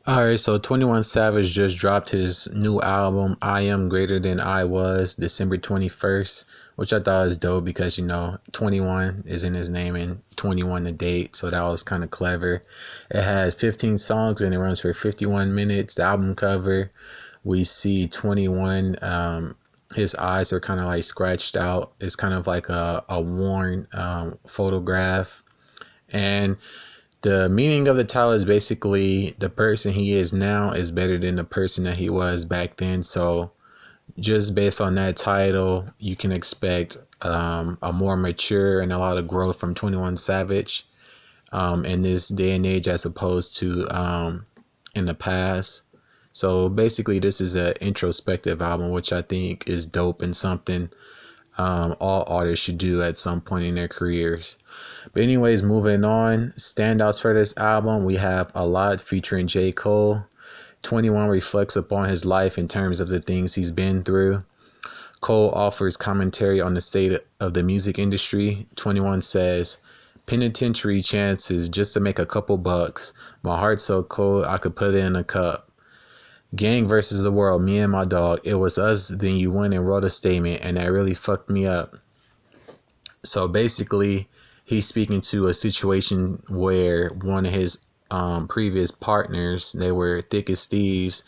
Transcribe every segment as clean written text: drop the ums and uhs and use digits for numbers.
Alright, so 21 Savage just dropped his new album, I Am Greater Than I Was, December 21st, which I thought was dope because, 21 is in his name and 21 the date, so that was kind of clever. It has 15 songs and it runs for 51 minutes. The album cover, we see 21, his eyes are kind of like scratched out. It's kind of like a worn photograph. And the meaning of the title is basically the person he is now is better than the person that he was back then. So just based on that title, you can expect a more mature and a lot of growth from 21 Savage in this day and age as opposed to in the past. So basically, this is an introspective album, which I think is dope and something all artists should do at some point in their careers. But anyways, moving on, standouts for this album, we have A Lot featuring J. Cole. 21 reflects upon his life in terms of the things he's been through. Cole offers commentary on the state of the music industry. 21 says, penitentiary chances just to make a couple bucks. My heart's so cold I could put it in a cup. Gang versus the world, me and my dog. It was us, then you went and wrote a statement, and that really fucked me up. So basically, he's speaking to a situation where one of his previous partners, they were thick as thieves,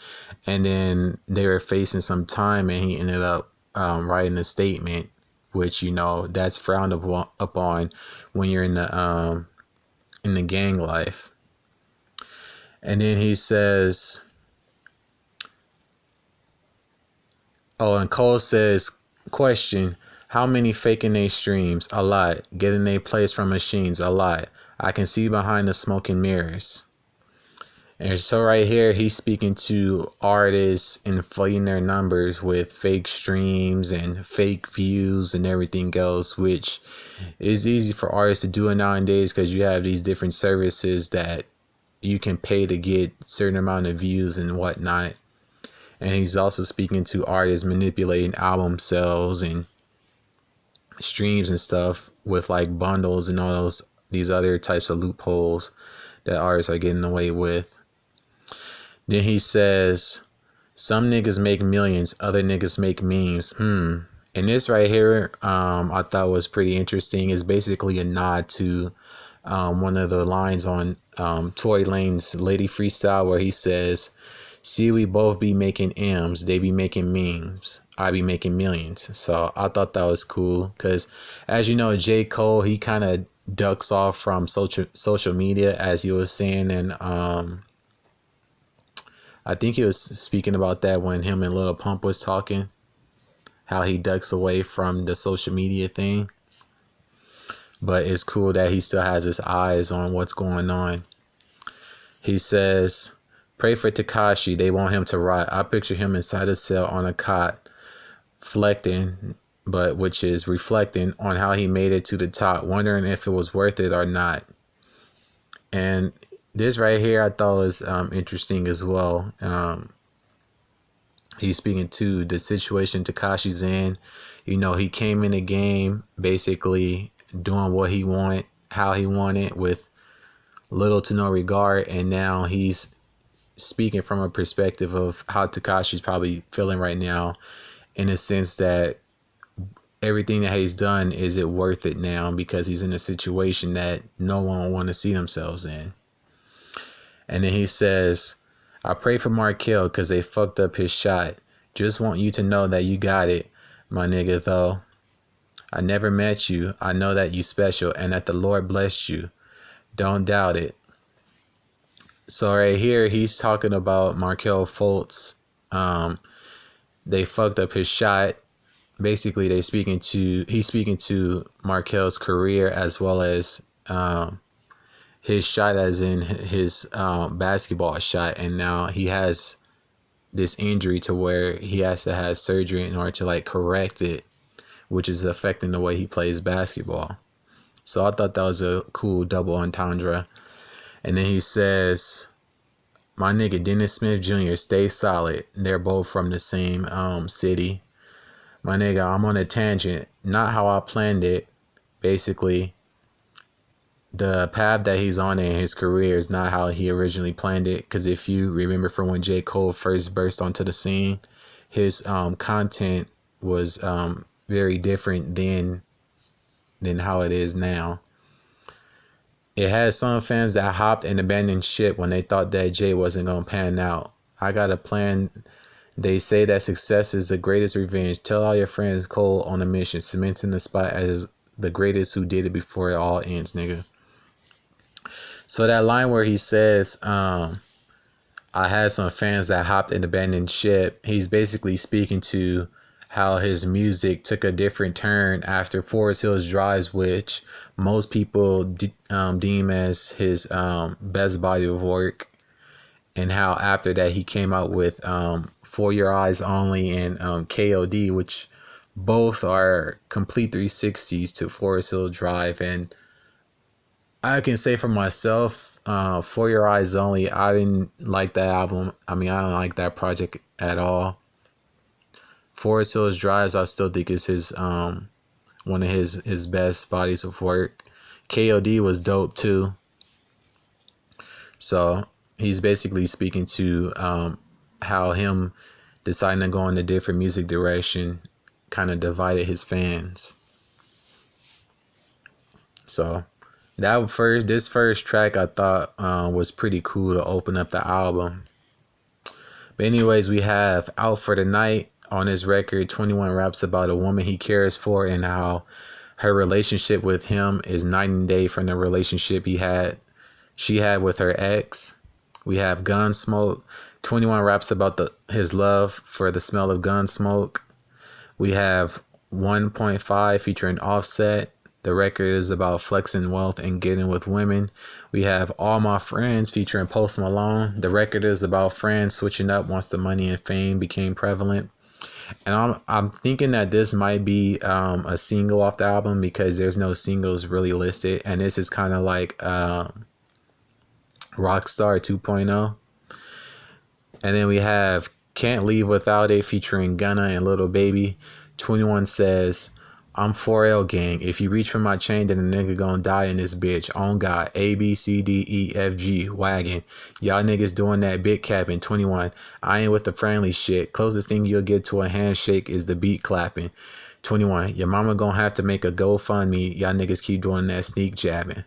and then they were facing some time, and he ended up writing a statement, which that's frowned upon when you're in the gang life. And then he says, oh, and Cole says, question, how many faking they streams? A lot. Getting they plays from machines? A lot. I can see behind the smoke and mirrors. And so right here, he's speaking to artists inflating their numbers with fake streams and fake views and everything else, which is easy for artists to do it nowadays because you have these different services that you can pay to get certain amount of views and whatnot. And he's also speaking to artists manipulating album sales and streams and stuff with like bundles and all these other types of loopholes that artists are getting away with. Then he says, some niggas make millions, other niggas make memes. And this right here, I thought was pretty interesting. It's basically a nod to one of the lines on Tory Lane's Lady Freestyle where he says, see, we both be making M's, they be making memes, I be making millions. So I thought that was cool because, as you know, J. Cole, he kind of ducks off from social media, as he was saying, and I think he was speaking about that when him and Lil Pump was talking, how he ducks away from the social media thing. But it's cool that he still has his eyes on what's going on. He says, pray for Tekashi, they want him to rot. I picture him inside a cell on a cot, which is reflecting on how he made it to the top, wondering if it was worth it or not. And this right here I thought was interesting as well. He's speaking to the situation Tekashi's in. He came in the game basically doing what he wanted, how he wanted, with little to no regard, and now he's speaking from a perspective of how Tekashi's probably feeling right now, in a sense that everything that he's done, is it worth it now, because he's in a situation that no one will want to see themselves in. And then he says, I pray for Markel because they fucked up his shot. Just want you to know that you got it, my nigga, though. I never met you. I know that you special and that the Lord blessed you. Don't doubt it. So right here, he's talking about Markel Fultz. They fucked up his shot. Basically, he's speaking to Markel's career as well as his shot, as in his basketball shot. And now he has this injury to where he has to have surgery in order to correct it, which is affecting the way he plays basketball. So I thought that was a cool double entendre. And then he says, my nigga Dennis Smith Jr., stay solid. They're both from the same city. My nigga, I'm on a tangent. Not how I planned it. Basically, the path that he's on in his career is not how he originally planned it. Because if you remember from when J. Cole first burst onto the scene, his content was very different than how it is now. It had some fans that hopped and abandoned ship when they thought that Jay wasn't going to pan out. I got a plan. They say that success is the greatest revenge. Tell all your friends Cole on a mission, cementing the spot as the greatest who did it before it all ends, nigga. So that line where he says, I had some fans that hopped and abandoned ship, he's basically speaking to how his music took a different turn after Forest Hills Drives, which most people deem as his best body of work, and how after that he came out with For Your Eyes Only and KOD, which both are complete 360s to Forest Hill Drive. And I can say for myself, For Your Eyes Only, I didn't like that album. I mean, I don't like that project at all. Forest Hills Drives, I still think is his one of his best bodies of work. KOD was dope too. So he's basically speaking to how him deciding to go in a different music direction kind of divided his fans. So this first track I thought was pretty cool to open up the album. But anyways, we have Out for the Night. On his record, 21 raps about a woman he cares for and how her relationship with him is night and day from the relationship she had with her ex. We have Gunsmoke. 21 raps about his love for the smell of gun smoke. We have 1.5 featuring Offset. The record is about flexing wealth and getting with women. We have All My Friends featuring Post Malone. The record is about friends switching up once the money and fame became prevalent. And I'm thinking that this might be a single off the album because there's no singles really listed. And this is kind of like Rockstar 2.0. And then we have Can't Leave Without It featuring Gunna and Little Baby. 21 says, I'm 4L gang. If you reach for my chain, then a nigga gonna die in this bitch. On God. A, B, C, D, E, F, G. Wagon. Y'all niggas doing that big capping. 21. I ain't with the friendly shit. Closest thing you'll get to a handshake is the beat clapping. 21. Your mama gonna have to make a GoFundMe. Y'all niggas keep doing that sneak jabbing.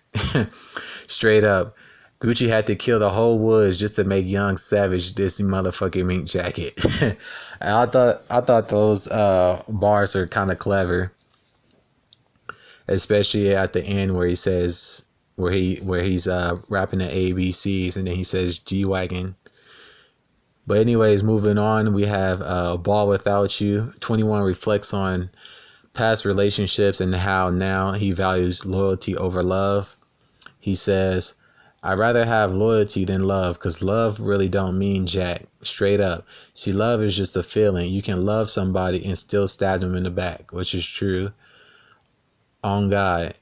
Straight up. Gucci had to kill the whole woods just to make Young Savage this motherfucking mink jacket. And I thought those bars are kind of clever. Especially at the end where he says where he's rapping the ABCs and then he says G-Wagon. But anyways, moving on, we have Ball Without You. 21 reflects on past relationships and how now he values loyalty over love. He says, I'd rather have loyalty than love because love really don't mean jack. Straight up. See, love is just a feeling. You can love somebody and still stab them in the back, which is true. On God.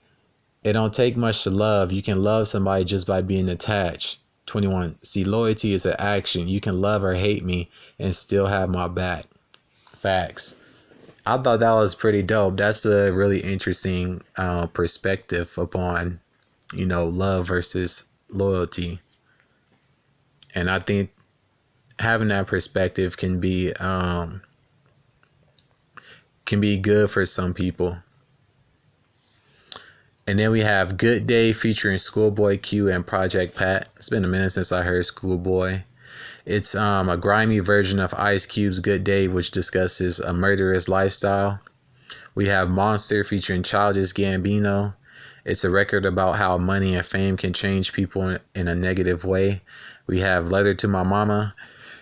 It don't take much to love. You can love somebody just by being attached. 21. See, loyalty is an action. You can love or hate me and still have my back. Facts. I thought that was pretty dope. That's a really interesting perspective upon, love versus loyalty. And I think having that perspective can be good for some people. And then we have Good Day featuring Schoolboy Q and Project Pat. It's been a minute since I heard Schoolboy. It's a grimy version of Ice Cube's Good Day, which discusses a murderous lifestyle. We have Monster featuring Childish Gambino. It's a record about how money and fame can change people in a negative way. We have Letter to My Mama.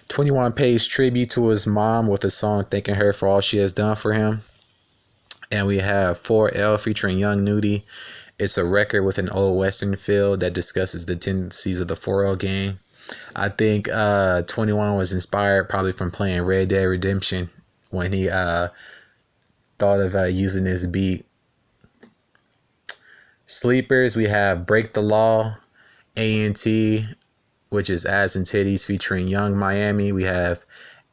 21 pays tribute to his mom with a song thanking her for all she has done for him. And we have 4L featuring Young Nudy. It's a record with an old Western feel that discusses the tendencies of the 4L gang. I think 21 was inspired probably from playing Red Dead Redemption when he thought of using this beat. Sleepers, we have Break the Law, A&T, which is Ass and Titties featuring Young Miami. We have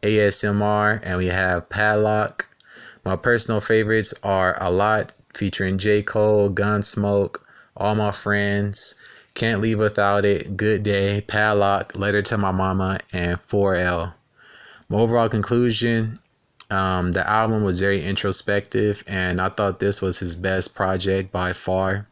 ASMR and we have Padlock. My personal favorites are A Lot featuring J. Cole, Gunsmoke, All My Friends, Can't Leave Without It, Good Day, Padlock, Letter to My Mama, and 4L. My overall conclusion, the album was very introspective, and I thought this was his best project by far.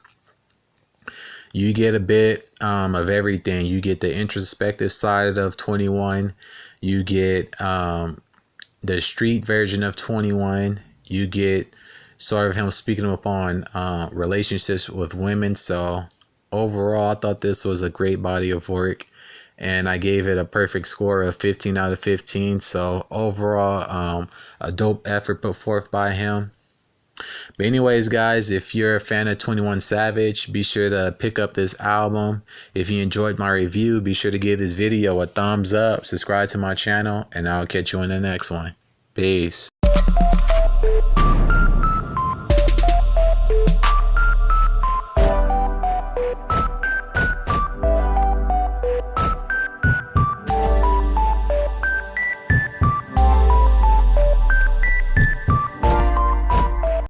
You get a bit of everything. You get the introspective side of 21. You get the street version of 21. You get sort of him speaking up on relationships with women. So overall, I thought this was a great body of work, and I gave it a perfect score of 15 out of 15. So overall, a dope effort put forth by him. But anyways, guys, if you're a fan of 21 Savage, be sure to pick up this album. If you enjoyed my review, be sure to give this video a thumbs up, subscribe to my channel, and I'll catch you in the next one. Peace.